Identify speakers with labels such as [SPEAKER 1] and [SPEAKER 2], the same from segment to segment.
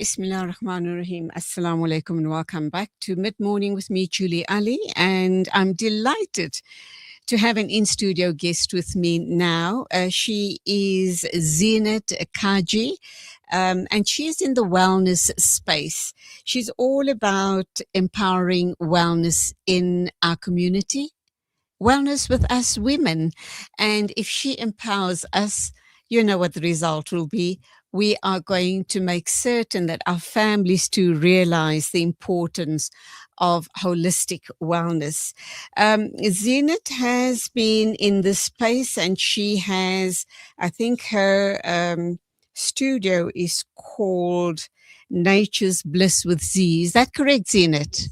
[SPEAKER 1] Bismillah ar-Rahman ar-Rahim. Assalamu alaikum and welcome back to Mid Morning with me, Julie Ali. And I'm delighted to have an in-studio guest with me now. She is Zeenat Kajee, and she is in the wellness space. She's all about empowering wellness in our community, wellness with us women. And if she empowers us, you know what the result will be. We are going to make certain that our families too realize the importance of holistic wellness. Zeenat has been in this space, and she has, I think her studio is called Nature's Bliss with Z. Is that correct, Zeenat?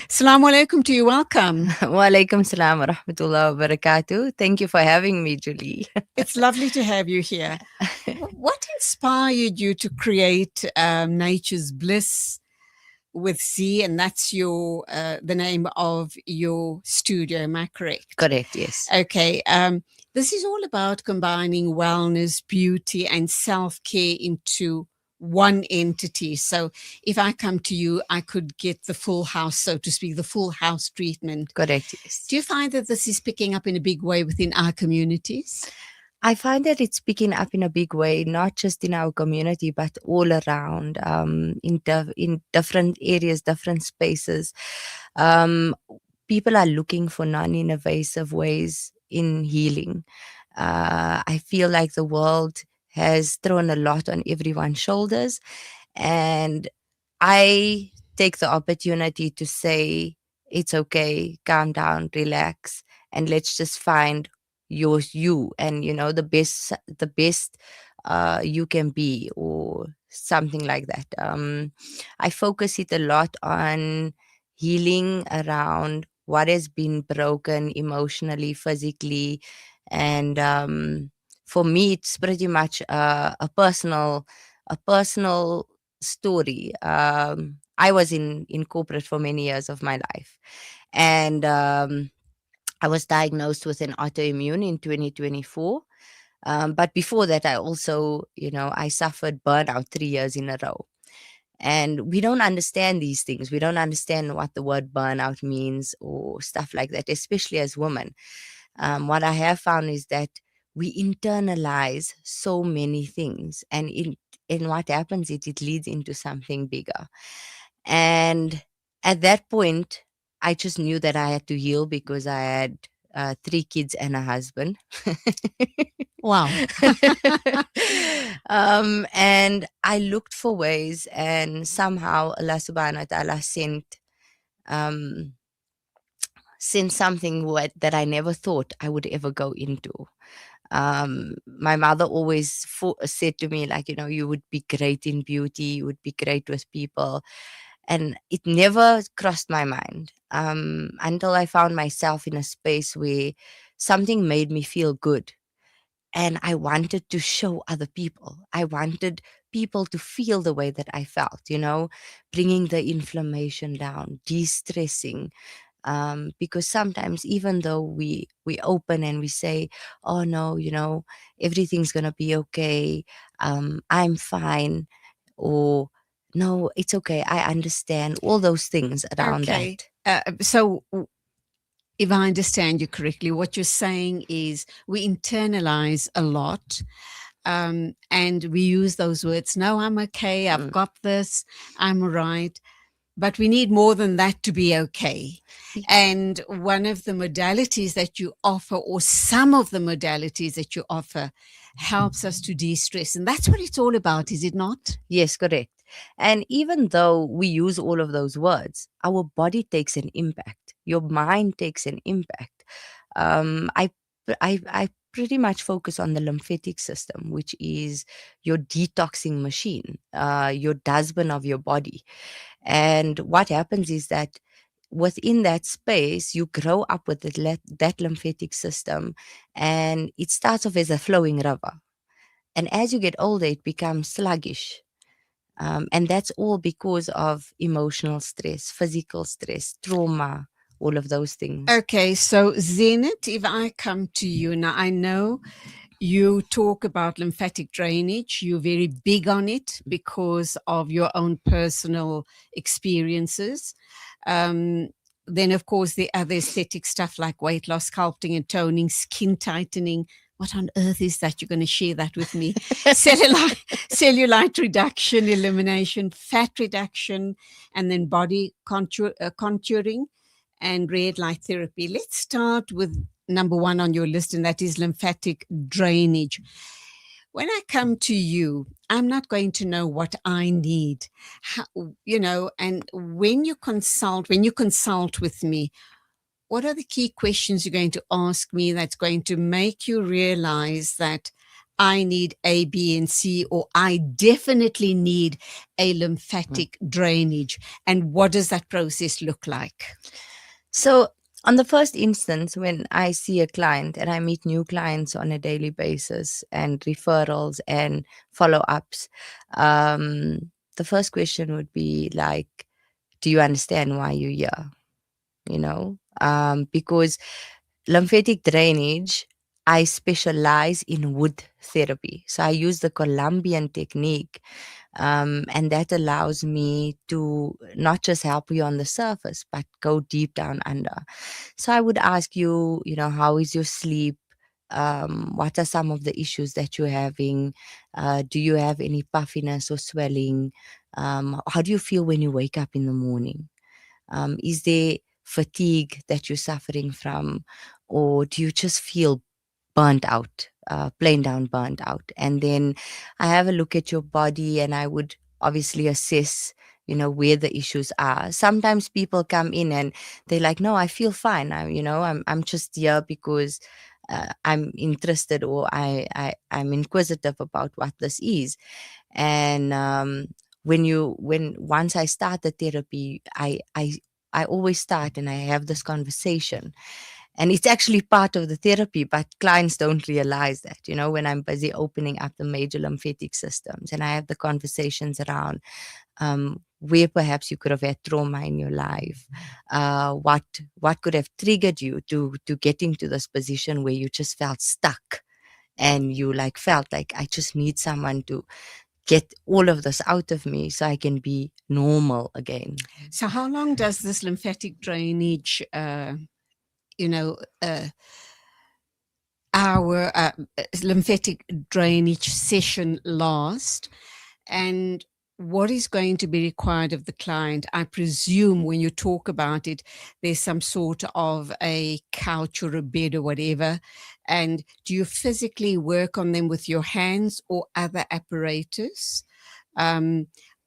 [SPEAKER 1] Assalamu alaikum to you. Welcome.
[SPEAKER 2] Wa alaikum salam wa rahmatullah wa barakatuh. Thank you for having me, Julie.
[SPEAKER 1] It's lovely to have you here. What inspired you to create Nature's Bliss with Z? And that's your the name of your studio, am I correct?
[SPEAKER 2] Correct, yes.
[SPEAKER 1] Okay. This is all about combining wellness, beauty, and self-care into one entity. So if I come to you, I could get the full house, so to speak, the full house treatment.
[SPEAKER 2] Correct, yes.
[SPEAKER 1] Do you find that this is picking up in a big way within our communities?
[SPEAKER 2] I find that it's picking up in a big way, not just in our community, but all around, in different areas, different spaces. People are looking for non-invasive ways in healing. I feel like the world has thrown a lot on everyone's shoulders, and I take the opportunity to say, it's okay, calm down, relax, and let's just find you and the best you can be, or something like that. I focus it a lot on healing around what has been broken emotionally, physically, and for me it's pretty much a personal story. I was in corporate for many years of my life, and I was diagnosed with an autoimmune in 2024. But before that, I also, I suffered burnout 3 years in a row. And we don't understand these things. We don't understand what the word burnout means or stuff like that, especially as women. What I have found is that we internalize so many things, and what happens is it leads into something bigger. And at that point, I just knew that I had to heal because I had 3 kids and a husband.
[SPEAKER 1] Wow.
[SPEAKER 2] And I looked for ways, and somehow Allah subhanahu wa ta'ala sent something that I never thought I would ever go into. My mother always said to me, like, you would be great in beauty, you would be great with people. And it never crossed my mind until I found myself in a space where something made me feel good. And I wanted to show other people. I wanted people to feel the way that I felt, bringing the inflammation down, de-stressing. Because sometimes, even though we open and we say, oh no, everything's going to be okay, I'm fine, or no, it's okay, I understand, all those things around that.
[SPEAKER 1] So if I understand you correctly, what you're saying is we internalize a lot, and we use those words, no, I'm okay, I've got this, I'm right. But we need more than that to be okay. And one of the modalities that you offer, or some of the modalities that you offer, helps us to de-stress. And that's what it's all about, is it not?
[SPEAKER 2] Yes, correct. And even though we use all of those words, our body takes an impact. Your mind takes an impact. I pretty much focus on the lymphatic system, which is your detoxing machine, your dustbin of your body. And what happens is that within that space, you grow up with that lymphatic system, and it starts off as a flowing river. And as you get older, it becomes sluggish. And that's all because of emotional stress, physical stress, trauma, all of those things.
[SPEAKER 1] Okay, so Zeenat, if I come to you now, I know You talk about lymphatic drainage. You're very big on it because of your own personal experiences. Um, then, of course, the other aesthetic stuff like weight loss, sculpting and toning, skin tightening. What on earth is that? You're going to share that with me. Cellulite reduction, elimination, fat reduction, and then body contouring and red light therapy. Let's start with number one on your list, and that is lymphatic drainage. When I come to you, I'm not going to know what I need. How, and when you consult with me, what are the key questions you're going to ask me that's going to make you realize that I need A, B, and C, or I definitely need a lymphatic drainage? And what does that process look like?
[SPEAKER 2] So, on the first instance, when I see a client and I meet new clients on a daily basis and referrals and follow ups, the first question would be like, do you understand why you're here? Because lymphatic drainage, I specialize in wood therapy. So I use the Colombian technique, and that allows me to not just help you on the surface, but go deep down under. So I would ask you, how is your sleep? What are some of the issues that you're having? Do you have any puffiness or swelling? How do you feel when you wake up in the morning? Is there fatigue that you're suffering from, or do you just feel burnt out, plain down burnt out? And then I have a look at your body, and I would obviously assess, where the issues are. Sometimes people come in and they're like, "No, I feel fine. I'm just here because." I'm interested, or I'm inquisitive about what this is. And when once I start the therapy, I always start and I have this conversation, and it's actually part of the therapy, but clients don't realize that, when I'm busy opening up the major lymphatic systems, and I have the conversations around where perhaps you could have had trauma in your life, what could have triggered you to get into this position where you just felt stuck, and you felt like, I just need someone to get all of this out of me so I can be normal again.
[SPEAKER 1] So, how long does this lymphatic drainage, our lymphatic drainage session last? And what is going to be required of the client? I presume when you talk about it, there's some sort of a couch or a bed or whatever. And do you physically work on them with your hands or other apparatus?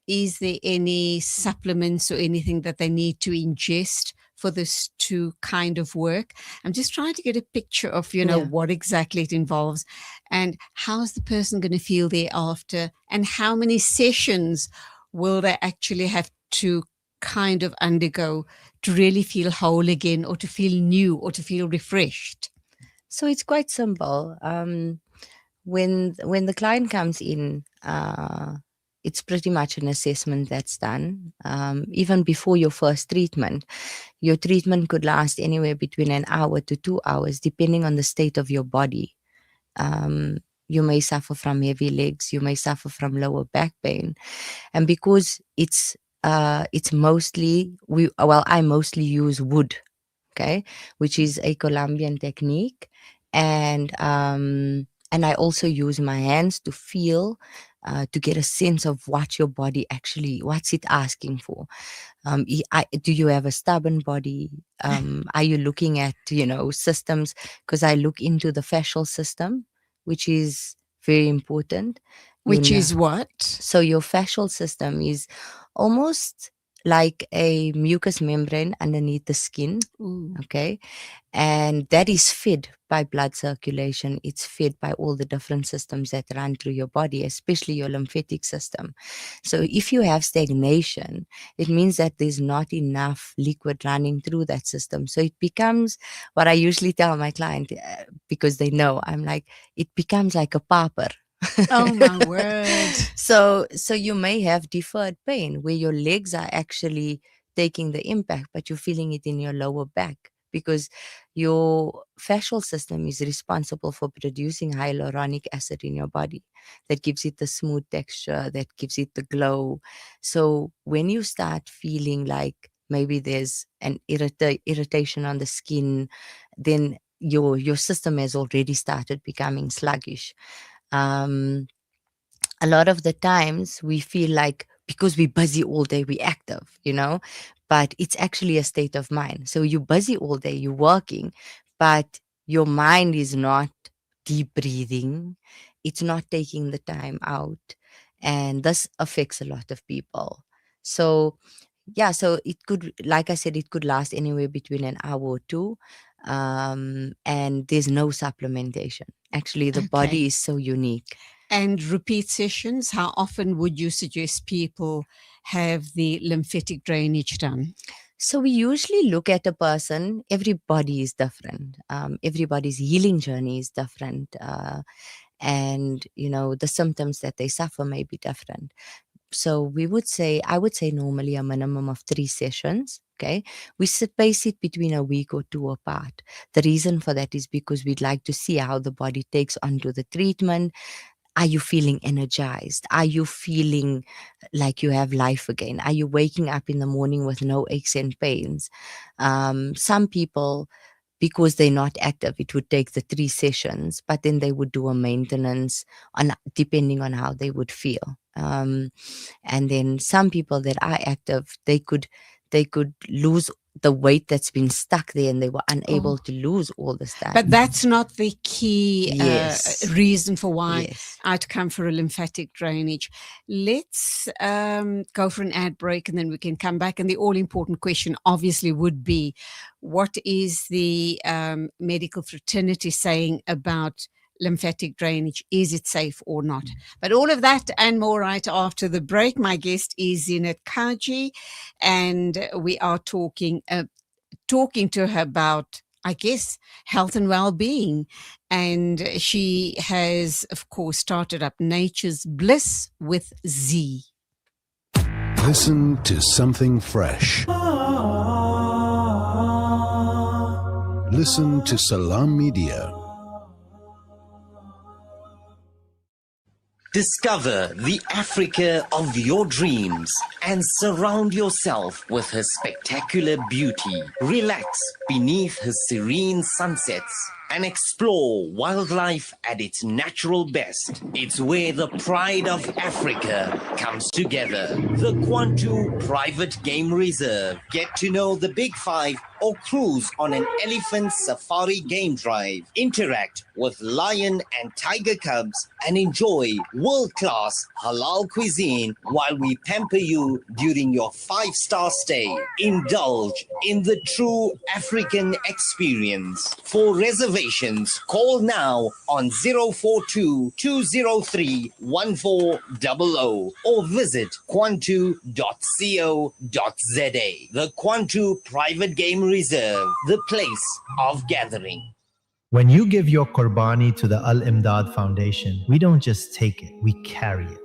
[SPEAKER 1] Is there any supplements or anything that they need to ingest for this to kind of work? I'm just trying to get a picture of, what exactly it involves, and how's the person going to feel thereafter, and how many sessions will they actually have to kind of undergo to really feel whole again, or to feel new, or to feel refreshed?
[SPEAKER 2] So it's quite simple. When the client comes in, it's pretty much an assessment that's done. Even before your first treatment, your treatment could last anywhere between an hour to 2 hours, depending on the state of your body. You may suffer from heavy legs, you may suffer from lower back pain, and because it's mostly I mostly use wood, okay, which is a Colombian technique, and I also use my hands to feel, to get a sense of what your body actually, what's it asking for. Do you have a stubborn body? Are you looking at, systems? Because I look into the fascial system, which is very important.
[SPEAKER 1] Which is what?
[SPEAKER 2] So your fascial system is almost like a mucous membrane underneath the skin.
[SPEAKER 1] Ooh.
[SPEAKER 2] Okay. And that is fed by blood circulation. It's fed by all the different systems that run through your body, especially your lymphatic system. So if you have stagnation, it means that there's not enough liquid running through that system. So it becomes what I usually tell my client, because they know, I'm like, it becomes like a pauper.
[SPEAKER 1] Oh my word.
[SPEAKER 2] So you may have deferred pain where your legs are actually taking the impact, but you're feeling it in your lower back because your fascial system is responsible for producing hyaluronic acid in your body that gives it the smooth texture, that gives it the glow. So when you start feeling like maybe there's an irritation on the skin, then your system has already started becoming sluggish. Um, a lot of the times we feel like because we're busy all day, we're active, but it's actually a state of mind. So you're busy all day, you're working, but your mind is not deep breathing, it's not taking the time out. And this affects a lot of people. So, yeah, so it could, like I said, it could last anywhere between an hour or two. And there's no supplementation. Actually, the body
[SPEAKER 1] Okay.
[SPEAKER 2] is so unique.
[SPEAKER 1] And repeat sessions, how often would you suggest people have the lymphatic drainage done?
[SPEAKER 2] So we usually look at a person, everybody is different. Everybody's healing journey is different. And, the symptoms that they suffer may be different. So I would say normally a minimum of 3 sessions. Okay. We space it between a week or 2 apart. The reason for that is because we'd like to see how the body takes onto the treatment. Are you feeling energized? Are you feeling like you have life again? Are you waking up in the morning with no aches and pains? Some people, because they're not active, it would take the 3 sessions, but then they would do a maintenance on depending on how they would feel. And then some people that are active, they could lose the weight that's been stuck there, and they were unable to lose all this time.
[SPEAKER 1] But that's not the key
[SPEAKER 2] Yes.
[SPEAKER 1] reason for why
[SPEAKER 2] Yes.
[SPEAKER 1] I'd come for a lymphatic drainage. Let's go for an ad break, and then we can come back. And the all-important question obviously would be, what is the medical fraternity saying about lymphatic drainage? Is it safe or not? But all of that and more right after the break. My guest is Zeenat Kajee, and we are talking to her about, I guess, health and well-being. And she has, of course, started up Nature's Bliss with Z.
[SPEAKER 3] Listen to something fresh. Listen to Salam Media.
[SPEAKER 4] Discover the Africa of your dreams and surround yourself with her spectacular beauty. Relax beneath her serene sunsets and explore wildlife at its natural best. It's where the pride of Africa comes together. The Kwantu Private Game Reserve. Get to know the Big Five or cruise on an elephant safari game drive. Interact with lion and tiger cubs and enjoy world-class halal cuisine while we pamper you during your 5-star stay. Indulge in the true African experience. For reservations, call now on 042-203-1400 or visit kwantu.co.za. The Kwantu Private Game Reserve, the place of gathering.
[SPEAKER 5] When you give your Qurbani to the Al Imdad Foundation, we don't just take it, we carry it.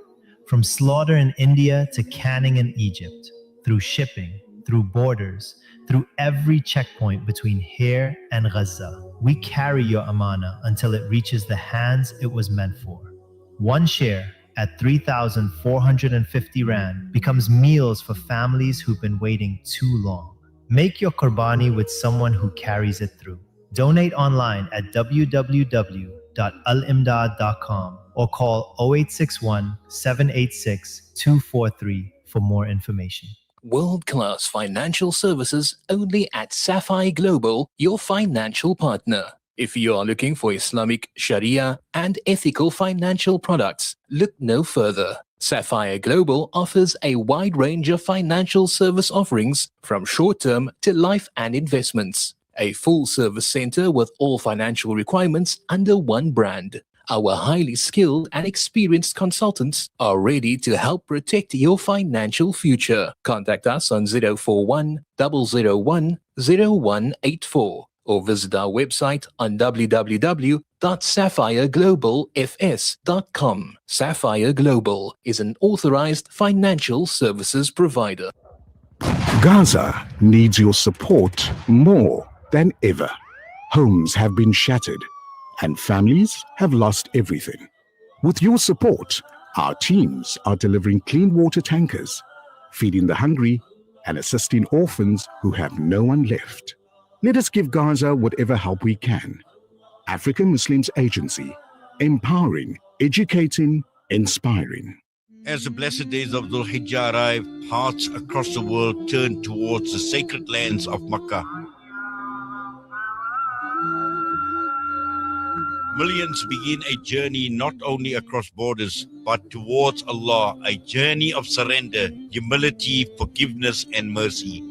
[SPEAKER 5] From slaughter in India to canning in Egypt, through shipping, through borders, through every checkpoint between here and Gaza, we carry your amana until it reaches the hands it was meant for. One share at 3,450 Rand becomes meals for families who've been waiting too long. Make your Qurbani with someone who carries it through. Donate online at www.alimdad.com or call 0861 786 243 for more information.
[SPEAKER 6] World-class financial services only at Sapphire Global, your financial partner. If you are looking for Islamic, Sharia, and ethical financial products, look no further. Sapphire Global offers a wide range of financial service offerings from short-term to life and investments. A full-service center with all financial requirements under one brand. Our highly skilled and experienced consultants are ready to help protect your financial future. Contact us on 041 001 0184 or visit our website on www.sapphireglobalfs.com. Sapphire Global is an authorized financial services provider.
[SPEAKER 3] Gaza needs your support more than ever. Homes have been shattered and families have lost everything. With your support, our teams are delivering clean water tankers, feeding the hungry, and assisting orphans who have no one left. Let us give Gaza whatever help we can. African Muslims Agency, empowering, educating, inspiring.
[SPEAKER 7] As the blessed days of Dhul Hijjah arrive, hearts across the world turn towards the sacred lands of Makkah. Millions begin a journey not only across borders, but towards Allah, a journey of surrender, humility, forgiveness, and mercy.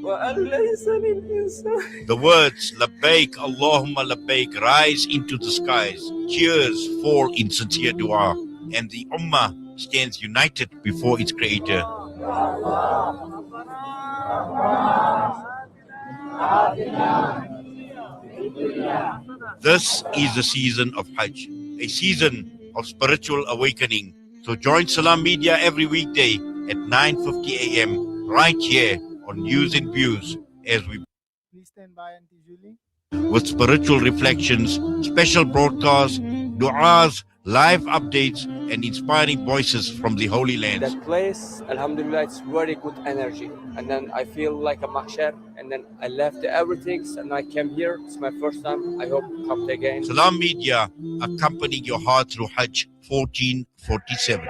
[SPEAKER 7] The words, Labbaik, Allahumma Labbaik, rise into the skies. Tears fall in sincere dua, and the Ummah stands united before its Creator. This is the season of Hajj, a season of spiritual awakening. So join Salam Media every weekday at 9:50 a.m. right here on News and Views as we
[SPEAKER 8] Please stand by, Auntie Julie.
[SPEAKER 7] with spiritual reflections, special broadcasts, du'as, live updates, and inspiring voices from the Holy Land.
[SPEAKER 9] That place, alhamdulillah, it's very good energy. And then I feel like a mahshar. And then I left everything and I came here. It's my first time. I hope to come again.
[SPEAKER 7] Salam Media, accompanying your heart through Hajj 1447.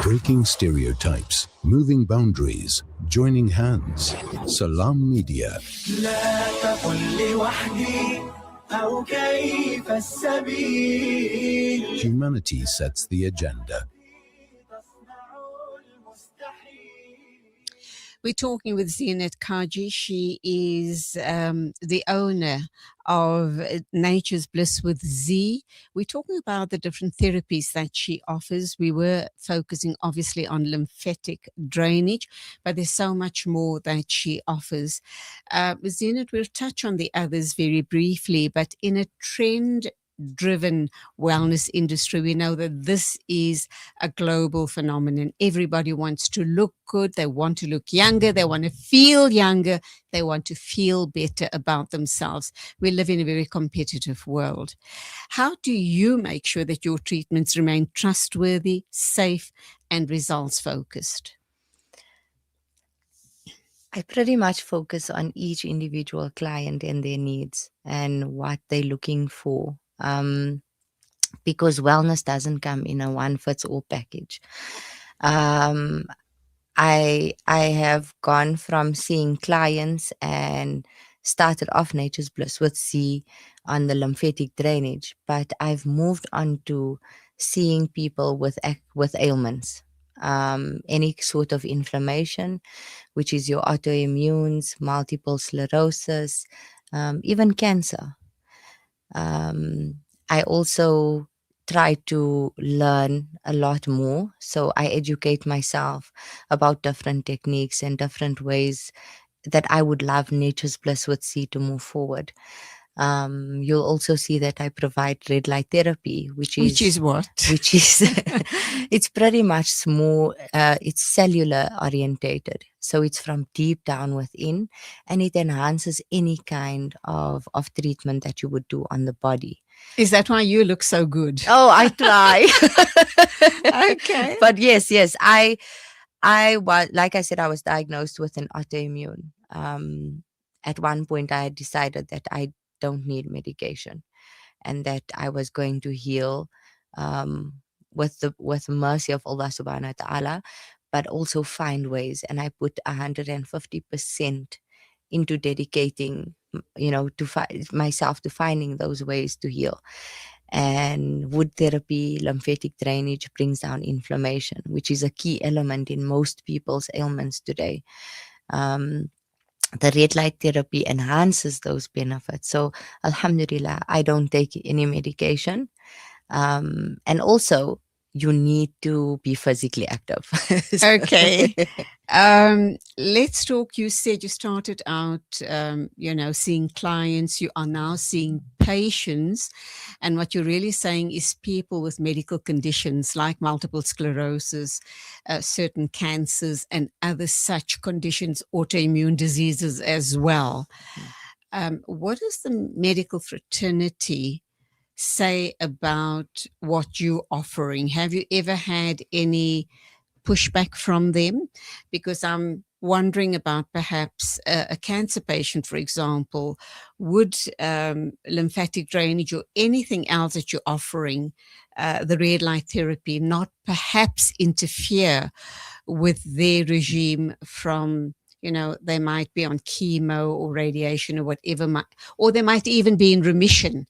[SPEAKER 3] Breaking stereotypes, moving boundaries, joining hands. Salam Media. Humanity sets the agenda.
[SPEAKER 1] We're talking with Zeenat Kajee. She is the owner of Nature's Bliss with Z. We're talking about the different therapies that she offers. We were focusing obviously on lymphatic drainage, but there's so much more that she offers. Zeenat, we'll touch on the others very briefly, but in a trend-driven wellness industry, we know that this is a global phenomenon. Everybody wants to look good, they want to look younger, they want to feel younger, they want to feel better about themselves. We live in a very competitive world. How do you make sure that your treatments remain trustworthy, safe, and results focused?
[SPEAKER 2] I pretty much focus on each individual client and their needs and what they're looking for. Because wellness doesn't come in a one-fits-all package. I have gone from seeing clients and started off Nature's Bliss with C on the lymphatic drainage, but I've moved on to seeing people with ailments, any sort of inflammation, which is your autoimmunes, multiple sclerosis, even cancer. I also try to learn a lot more. So I educate myself about different techniques and different ways that I would love Nature's Bliss with C to move forward. You'll also see that I provide red light therapy, which is
[SPEAKER 1] what?
[SPEAKER 2] Which is it's pretty much more it's cellular orientated, so it's from deep down within, and it enhances any kind of treatment that you would do on the body.
[SPEAKER 1] Is that why you look so good?
[SPEAKER 2] Oh, I try.
[SPEAKER 1] Okay.
[SPEAKER 2] But yes, I was, like I said, I was diagnosed with an autoimmune. At one point I had decided that I don't need medication and that I was going to heal with the mercy of Allah subhanahu wa ta'ala, but also find ways. And I put 150% into dedicating, myself to finding those ways to heal. And wood therapy, lymphatic drainage brings down inflammation, which is a key element in most people's ailments today. The red light therapy enhances those benefits. So alhamdulillah, I don't take any medication. And also you need to be physically active.
[SPEAKER 1] Okay. Let's talk. You said you started out, seeing clients. You are now seeing patients. And what you're really saying is people with medical conditions like multiple sclerosis, certain cancers, and other such conditions, autoimmune diseases as well. What does the medical fraternity say about what you're offering? Have you ever had any pushback from them? Because I'm wondering about perhaps a cancer patient, for example, would lymphatic drainage or anything else that you're offering, the red light therapy, not perhaps interfere with their regime from, they might be on chemo or radiation or whatever, or they might even be in remission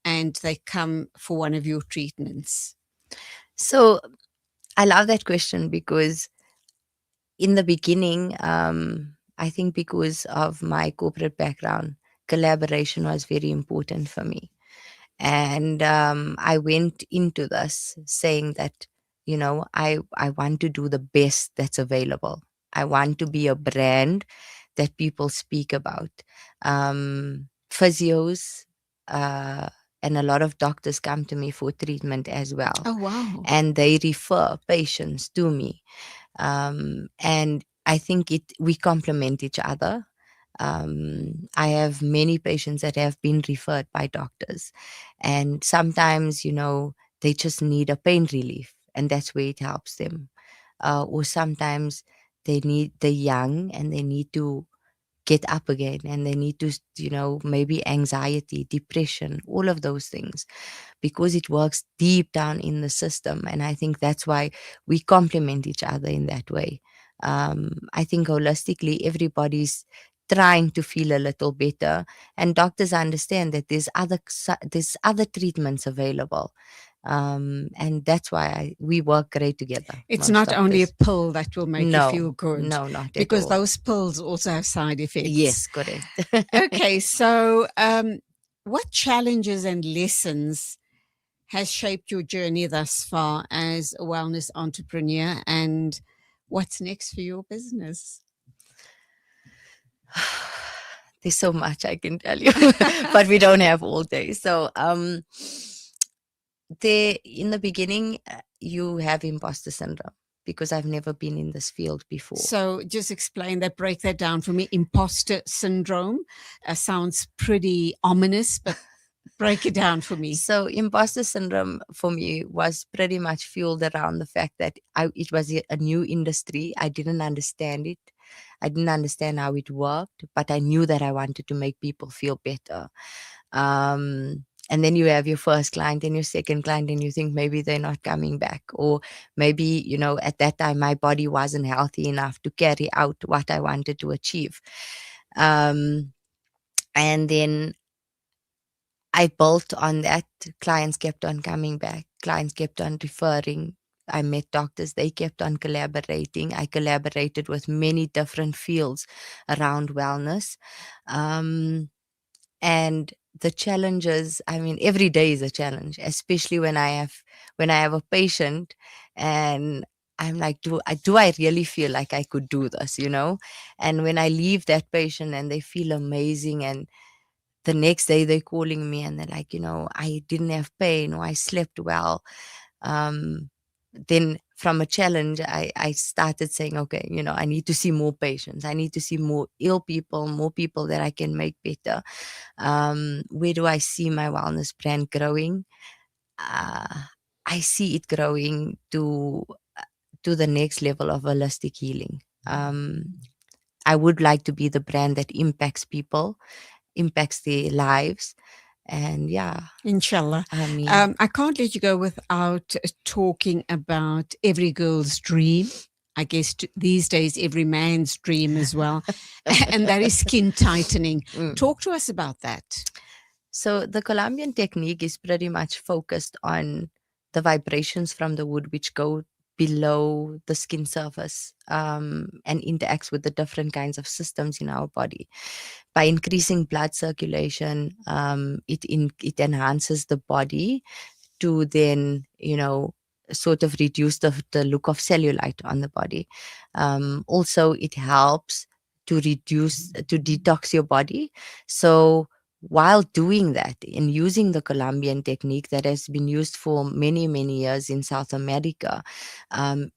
[SPEAKER 1] and they come for one of your treatments?
[SPEAKER 2] So I love that question because in the beginning, I think because of my corporate background, collaboration was very important for me. And I went into this saying that, I want to do the best that's available. I want to be a brand that people speak about. Physios and a lot of doctors come to me for treatment as well.
[SPEAKER 1] Oh, wow.
[SPEAKER 2] And they refer patients to me. And I think we complement each other. I have many patients that have been referred by doctors, and sometimes, they just need a pain relief, and that's where it helps them. Or sometimes they're young and they need to get up again, and they need to, maybe anxiety, depression, all of those things, because it works deep down in the system. And I think that's why we complement each other in that way. I think holistically, everybody's trying to feel a little better, and doctors understand that there's other treatments available. And that's why we work great together.
[SPEAKER 1] It's
[SPEAKER 2] most
[SPEAKER 1] not only a
[SPEAKER 2] doctors.
[SPEAKER 1] pill that will make you feel good.
[SPEAKER 2] No, not
[SPEAKER 1] because
[SPEAKER 2] at all.
[SPEAKER 1] those pills also have side effects.
[SPEAKER 2] Yes, correct.
[SPEAKER 1] Okay, so what challenges and lessons has shaped your journey thus far as a wellness entrepreneur, and what's next for your business?
[SPEAKER 2] There's so much I can tell you, but we don't have all day. So in the beginning, you have imposter syndrome, because I've never been in this field before.
[SPEAKER 1] So just explain that, break that down for me. Imposter syndrome sounds pretty ominous, but break it down for me.
[SPEAKER 2] So imposter syndrome for me was pretty much fueled around the fact that it was a new industry. I didn't understand it. I didn't understand how it worked, but I knew that I wanted to make people feel better. And then you have your first client and your second client, and you think maybe they're not coming back. Or maybe, at that time, my body wasn't healthy enough to carry out what I wanted to achieve. And then I built on that. Clients kept on coming back. Clients kept on referring. I met doctors. They kept on collaborating. I collaborated with many different fields around wellness. And the challenges, every day is a challenge, especially when I have a patient and I'm like, do I really feel like I could do this, And when I leave that patient and they feel amazing, and the next day they're calling me and they're like, I didn't have pain, or I slept well. Then from a challenge, I started saying, okay, I need to see more patients. I need to see more ill people, more people that I can make better. Where do I see my wellness brand growing? I see it growing to the next level of holistic healing. I would like to be the brand that impacts people, impacts their lives. And yeah,
[SPEAKER 1] inshallah. I can't let you go without talking about every girl's dream. I guess these days every man's dream as well, and that is skin tightening. Talk to us about that.
[SPEAKER 2] So the Colombian technique is pretty much focused on the vibrations from the wood, which go below the skin surface, and interacts with the different kinds of systems in our body. By increasing blood circulation, it enhances the body to then, sort of reduce the look of cellulite on the body. Also, it helps to detox your body. So while doing that and using the Colombian technique that has been used for many, many years in South America,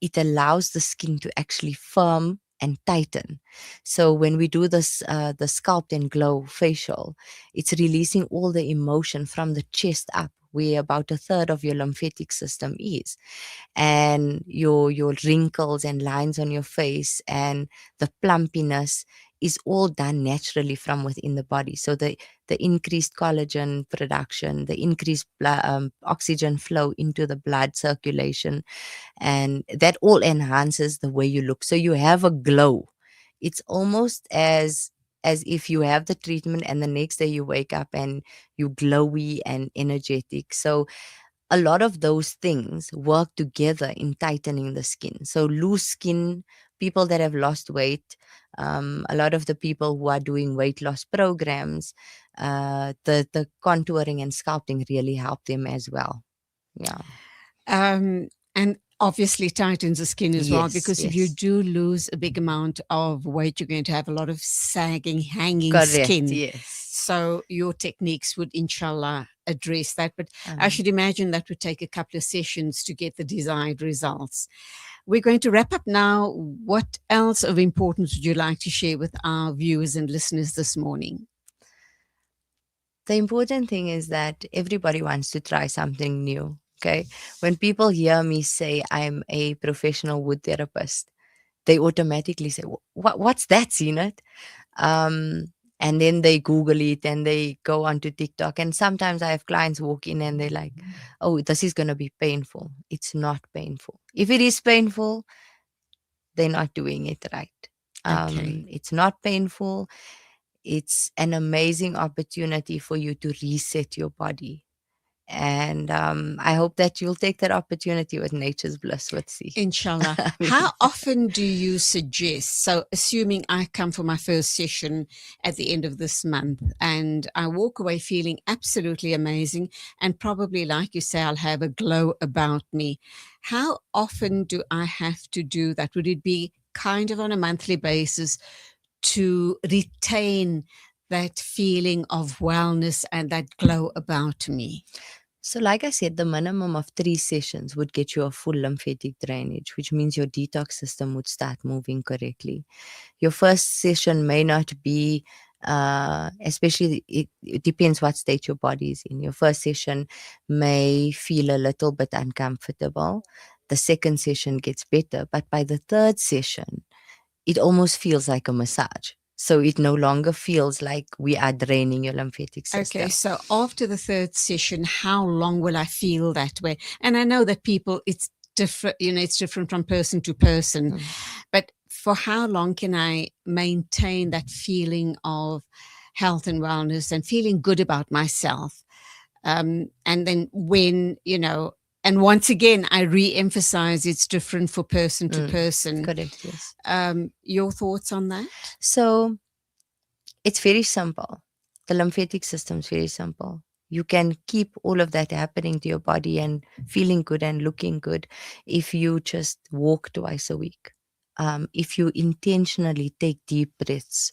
[SPEAKER 2] it allows the skin to actually firm and tighten. So when we do this, the Scalp and Glow facial, it's releasing all the emotion from the chest up, where about a third of your lymphatic system is, and your wrinkles and lines on your face and the plumpiness is all done naturally from within the body. So the increased collagen production, the increased oxygen flow into the blood circulation, and that all enhances the way you look. So you have a glow. It's almost as if you have the treatment and the next day you wake up and you glowy and energetic. So a lot of those things work together in tightening the skin. So loose skin, people that have lost weight, a lot of the people who are doing weight loss programs, the contouring and sculpting really help them as well. Yeah.
[SPEAKER 1] And obviously tightens the skin as well,
[SPEAKER 2] Yes,
[SPEAKER 1] because if you
[SPEAKER 2] yes.
[SPEAKER 1] do lose a big amount of weight, you're going to have a lot of sagging, hanging
[SPEAKER 2] Correct,
[SPEAKER 1] skin.
[SPEAKER 2] yes.
[SPEAKER 1] So your techniques would, inshallah, address that. But I should imagine that would take a couple of sessions to get the desired results. We're going to wrap up now. What else of importance would you like to share with our viewers and listeners this morning?
[SPEAKER 2] The important thing is that everybody wants to try something new. Okay. When people hear me say I'm a professional wood therapist, they automatically say, what's that, Zeenat? And then they Google it and they go onto TikTok. And sometimes I have clients walk in and they're like, oh, this is going to be painful. It's not painful. If it is painful, they're not doing it right.
[SPEAKER 1] Okay.
[SPEAKER 2] It's not painful. It's an amazing opportunity for you to reset your body. And I hope that you'll take that opportunity with Nature's Bliss with C.
[SPEAKER 1] Inshallah. How often do you suggest? So, assuming I come for my first session at the end of this month and I walk away feeling absolutely amazing, and probably, like you say, I'll have a glow about me. How often do I have to do that? Would it be kind of on a monthly basis to retain that feeling of wellness and that glow about me?
[SPEAKER 2] So like I said, the minimum of 3 sessions would get you a full lymphatic drainage, which means your detox system would start moving correctly. Your first session may not be, especially it depends what state your body is in. Your first session may feel a little bit uncomfortable. The second session gets better, but by the third session, it almost feels like a massage. So it no longer feels like we are draining your lymphatic system.
[SPEAKER 1] Okay, so after the third session, how long will I feel that way? And I know that people, it's different, it's different from person to person, but for how long can I maintain that feeling of health and wellness and feeling good about myself? And then when, and once again, I re-emphasize it's different for person to person.
[SPEAKER 2] Correct, yes.
[SPEAKER 1] Your thoughts on that?
[SPEAKER 2] So it's very simple. The lymphatic system is very simple. You can keep all of that happening to your body and feeling good and looking good if you just walk twice a week. If you intentionally take deep breaths.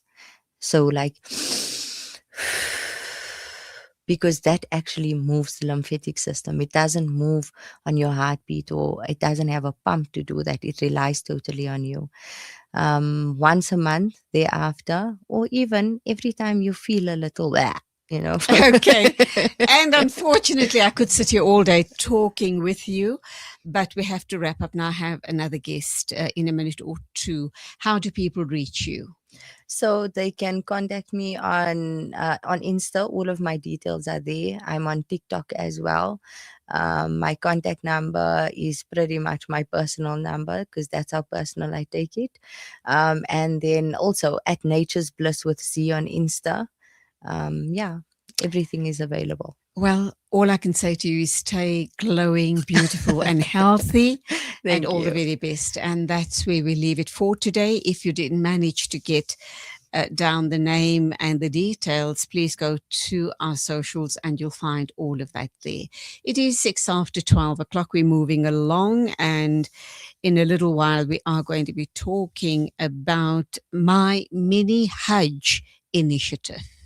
[SPEAKER 2] So like, because that actually moves the lymphatic system. It doesn't move on your heartbeat, or it doesn't have a pump to do that. It relies totally on you. Once a month thereafter, or even every time you feel a little
[SPEAKER 1] Okay. And unfortunately, I could sit here all day talking with you, but we have to wrap up now. I have another guest in a minute or two. How do people reach you?
[SPEAKER 2] So they can contact me on Insta. All of my details are there. I'm on TikTok as well. My contact number is pretty much my personal number, because that's how personal I take it. And then also at Nature's Bliss with Z on Insta. Everything is available.
[SPEAKER 1] Well, all I can say to you is stay glowing, beautiful and healthy. And all the very best. And that's where we leave it for today. If you didn't manage to get down the name and the details, please go to our socials and you'll find all of that there. It is 6 after 12 o'clock. We're moving along, and in a little while we are going to be talking about my mini Hajj initiative.